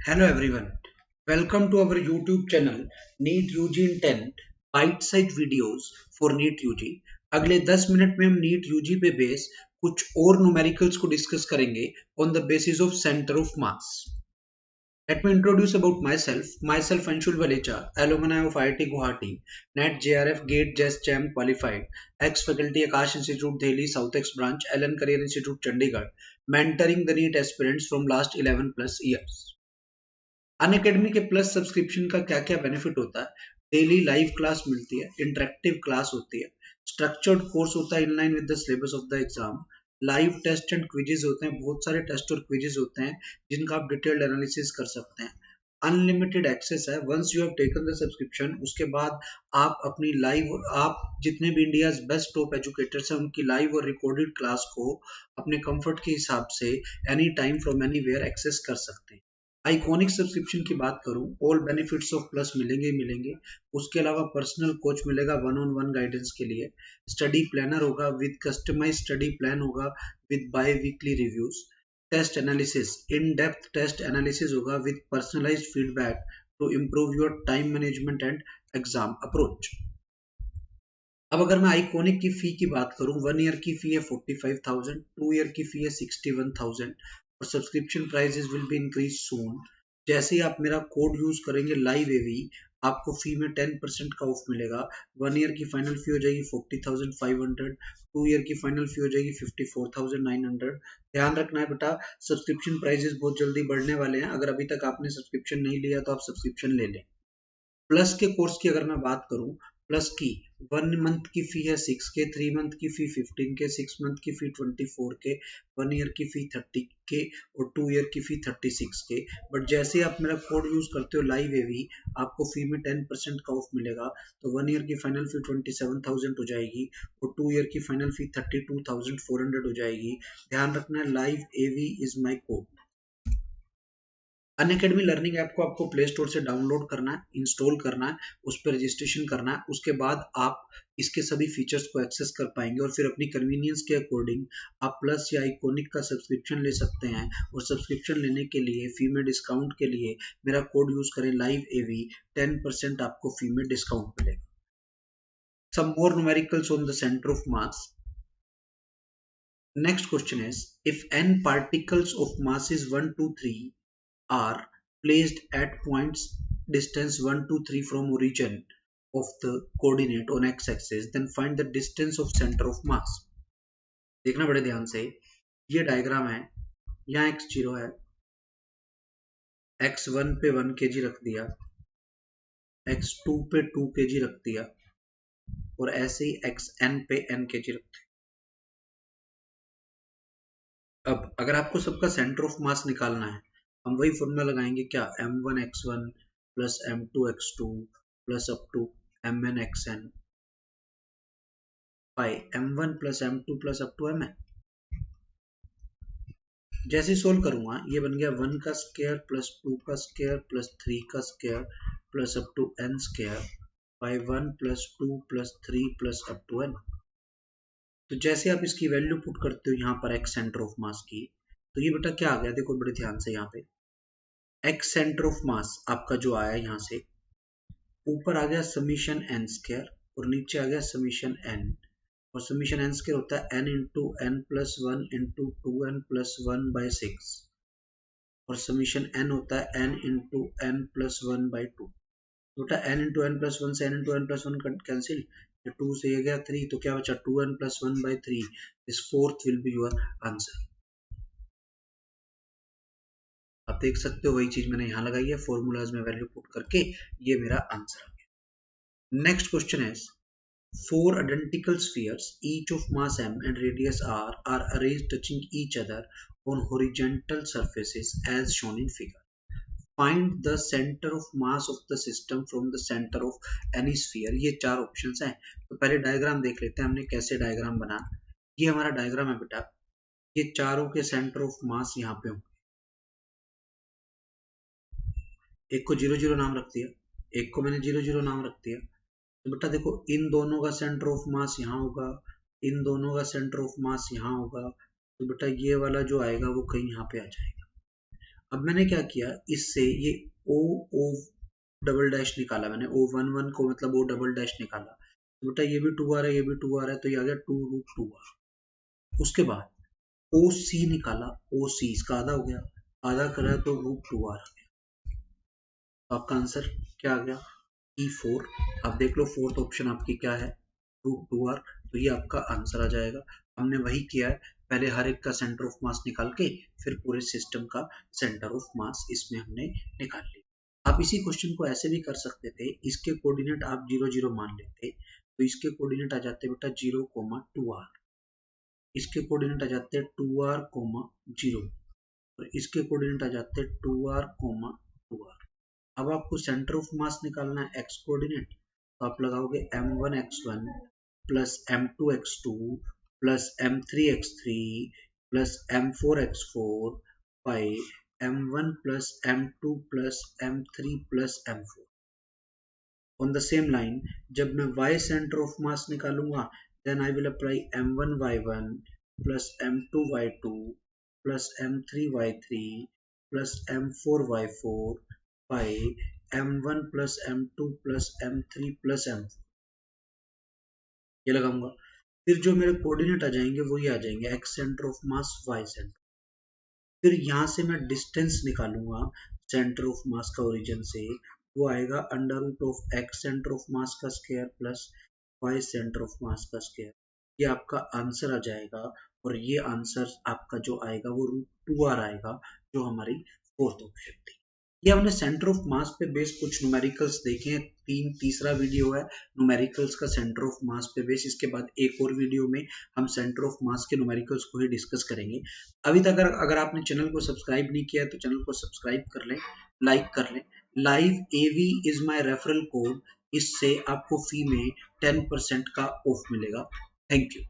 Hello everyone, welcome to our YouTube channel NEET UG in 10 bite size videos for NEET UG. अगले 10 minute में हम NEET UG पे base कुछ और numericals को डिस्कस करेंगे on the basis of centre of mass. Let me introduce about myself. Myself Anshul Valecha, alumni of IIT Guwahati, NET JRF GATE JES JAM qualified, ex-faculty Akash Institute Delhi South X branch, Allen Career Institute Chandigarh, mentoring the NEET aspirants from last 11 plus years. Unacademy के plus subscription का क्या क्या benefit होता है? Daily live class मिलती है, interactive class होती है, स्ट्रक्चर्ड कोर्स होता है in line with the syllabus of the exam, live test and quizzes होते हैं, बहुत सारे टेस्ट और क्विजेस होते हैं जिनका आप डिटेल्ड एनालिसिस कर सकते हैं। अनलिमिटेड एक्सेस है। Once you have taken the subscription, उसके बाद आप अपनी लाइव, आप जितने भी इंडिया बेस्ट टॉप एजुकेटर्स हैं उनकी लाइव और रिकॉर्डेड क्लास को अपने कंफर्ट के हिसाब से any time from anywhere access कर सकते हैं। आइकॉनिक सब्सक्रिप्शन की बात करूं, ऑल बेनिफिट्स ऑफ प्लस मिलेंगे ही मिलेंगे। उसके अलावा पर्सनल कोच मिलेगा वन ऑन वन गाइडेंस के लिए, स्टडी प्लानर होगा विद कस्टमाइज स्टडी प्लान होगा with bi weekly reviews, test analysis, in depth test analysis होगा with personalised feedback to improve your time management and exam approach. अब अगर मैं iconic की फी की बात करूं, 1 ईयर की फी है 45,000, 2 ईयर की फी है 61,000 और subscription prices will be increase soon. जैसे ही आप मेरा कोड यूज करेंगे लाइव एवी, आपको फी में 10% का ऑफ मिलेगा। 1 ईयर की फाइनल फी हो जाएगी 40,500, 2 ईयर की फाइनल फी हो जाएगी 54,900। ध्यान रखना है बेटा, सब्सक्रिप्शन प्राइसेस बहुत जल्दी बढ़ने वाले हैं। अगर अभी तक आपने सब्सक्रिप्शन नहीं लिया तो आप सब्सक्रिप्शन ले लें। प्लस के कोर्स की अगर मैं बात करूं, प्लस की 1 मंथ की फी है 6K, 3 मंथ की फी 15K, 6 मंथ की फी 24K, 1 ईयर की फी 30K और 2 ईयर की फी 36K। बट जैसे आप मेरा कोड यूज करते हो लाइव एवी, आपको फी में 10% का ऑफ मिलेगा। तो 1 ईयर की फाइनल फी 27,000 हो जाएगी और 2 ईयर की फाइनल फी 32,400 हो जाएगी। ध्यान रखना, live AV is my code. Unacademy learning app को आपको प्ले स्टोर से डाउनलोड करना है, इंस्टॉल करना है, उस पर रजिस्ट्रेशन करना है। उसके बाद आप इसके सभी फीचर्स को एक्सेस कर पाएंगे और फिर अपनी कन्वीनियंस के अकॉर्डिंग आप प्लस या आइकॉनिक का सब्सक्रिप्शन ले सकते हैं। और सब्सक्रिप्शन लेने के लिए फी में डिस्काउंट के लिए मेरा कोड यूज करें लाइव एवी, 10% आपको फी में डिस्काउंट मिलेगा। Some more numericals on the centre of mass. Next question is, if n particles of mass is 1, 2, 3 are placed at points distance 1, 2, 3 from origin of the coordinate on x-axis, then find the distance of center of mass. देखना बड़े ध्यान से, ये diagram है, यहाँ x0 है, x1 पे 1 kg रख दिया, x2 पे 2 kg रख दिया और ऐसे ही xn पे n kg रख दिया। अब अगर आपको सबका सेंटर ऑफ मास निकालना है, हम वही फॉर्मूला लगाएंगे, क्या m1x1 plus m2x2 plus up to mn(xn) bye m1 plus m2 plus up to mn। जैसे सोल्व करूंगा, ये बन गया 1 का स्क्वायर प्लस 2 का स्क्वायर प्लस 3 का square plus up to n square by 1 plus 2 plus 3 plus up to n। तो जैसे आप इसकी वैल्यू पुट करते हो यहाँ पर x सेंटर ऑफ मास की, तो ये बेटा क्या आ गया, देखो बड़े ध्यान से, यहाँ पे x सेंटर ऑफ मास आपका जो आया यहाँ से, ऊपर आ गया समीशन n स्क्वायर और नीचे आ गया समीशन n। और समीशन n स्क्वायर होता है n into n plus 1 into 2n plus 1 by 6 और समीशन n होता है n into n plus 1 by 2। बेटा n इंटू n प्लस 1 से n into n plus 1 cancel, 2 से ये गया 3, तो क्या बचा 2n plus 1 by 3। This fourth will be your answer. आप देख सकते हो वही चीज मैंने यहाँ लगाई है, फॉर्मूलाज में वैल्यू पुट करके ये मेरा आंसर आ गया। नेक्स्ट क्वेश्चन है, 4 identical spheres, each of mass m and radius r, are arranged touching each other on horizontal surfaces as shown in figure. Find the center of mass of the system from the center of any sphere. ये 4 options हैं। तो पहले diagram देख लेते हैं हमने कैसे diagram बना। ये हमारा डायग्राम है बेटा, ये चारों के सेंटर ऑफ मास यहाँ पे होंगे। एक को 0 0 नाम रख दिया, एक को मैंने 0 0 नाम रख दिया। तो बेटा देखो, इन दोनों का सेंटर ऑफ मास यहाँ होगा, इन दोनों का सेंटर ऑफ मास यहाँ होगा, तो बेटा ये वाला जो आएगा वो कहीं यहाँ पे आ जाएगा। अब मैंने क्या किया, इससे ये ओ ओ डबल डैश निकाला मैंने, ओ वन वन को मतलब ओ डबल डैश निकाला, तो बेटा ये भी 2 आ रहा है, ये भी 2 आ रहा है, तो ये आ गया 2√2r। उसके बाद ओ सी निकाला, ओ सी इसका आधा हो गया, आधा करा तो √2r आ गया। तो आपका आंसर क्या आ गया, E4। आप देख लो फोर्थ ऑप्शन आपकी क्या है, √2r। तो ये आपका आंसर आ जाएगा। हमने वही किया है, पहले हर एक का सेंटर ऑफ मास निकाल के फिर पूरे सिस्टम का सेंटर ऑफ मास इसमें हमने निकाल लिया। आप इसी क्वेश्चन को ऐसे भी कर सकते थे, इसके कोऑर्डिनेट आप 0 0 मान लेते, तो इसके कोऑर्डिनेट आ जाते बेटा 0,2r, इसके कोऑर्डिनेट आ जाते हैं 2r, 0, और इसके कोऑर्डिनेट आ जाते हैं 2r, 2r। अब आपको सेंटर ऑफ मास निकालना है, एक्स कोऑर्डिनेट, तो आप लगाओगे m1x1 plus m2x2 plus m3x3 plus m4x4 by m1 plus m2 plus m3 plus m4। On the same line जब मैं y सेंटर ऑफ मास निकालूंगा, then I will apply m1y1 plus m2y2 plus m3y3 plus m4y4 by m1 plus m2 plus m3 plus m4, ये लगाऊंगा। फिर जो मेरे coordinate आ जाएंगे वो ये आ जाएंगे, x centre of mass, y centre. फिर यहाँ से मैं डिस्टेंस निकालूंगा सेंटर ऑफ मास का ओरिजिन से, वो आएगा under root of x centre of mass का square plus y centre of mass का स्क्वायर। ये आपका आंसर आ जाएगा, और ये आंसर आपका जो आएगा वो √2r आएगा, जो हमारी फोर्थ ऑप्शन थी। ये हमने सेंटर ऑफ मास पे बेस कुछ न्यूमेरिकल्स देखे हैं, तीसरा वीडियो है न्यूमेरिकल्स का सेंटर ऑफ मास पे बेस। इसके बाद एक और वीडियो में हम सेंटर ऑफ मास के न्यूमेरिकल्स को ही डिस्कस करेंगे। अभी तक अगर आपने चैनल को सब्सक्राइब नहीं किया है तो चैनल को सब्सक्राइब कर लें, लाइक कर लें। Live AV is my referral code, इससे आपको फी में 10% का ऑफ मिलेगा। Thank you.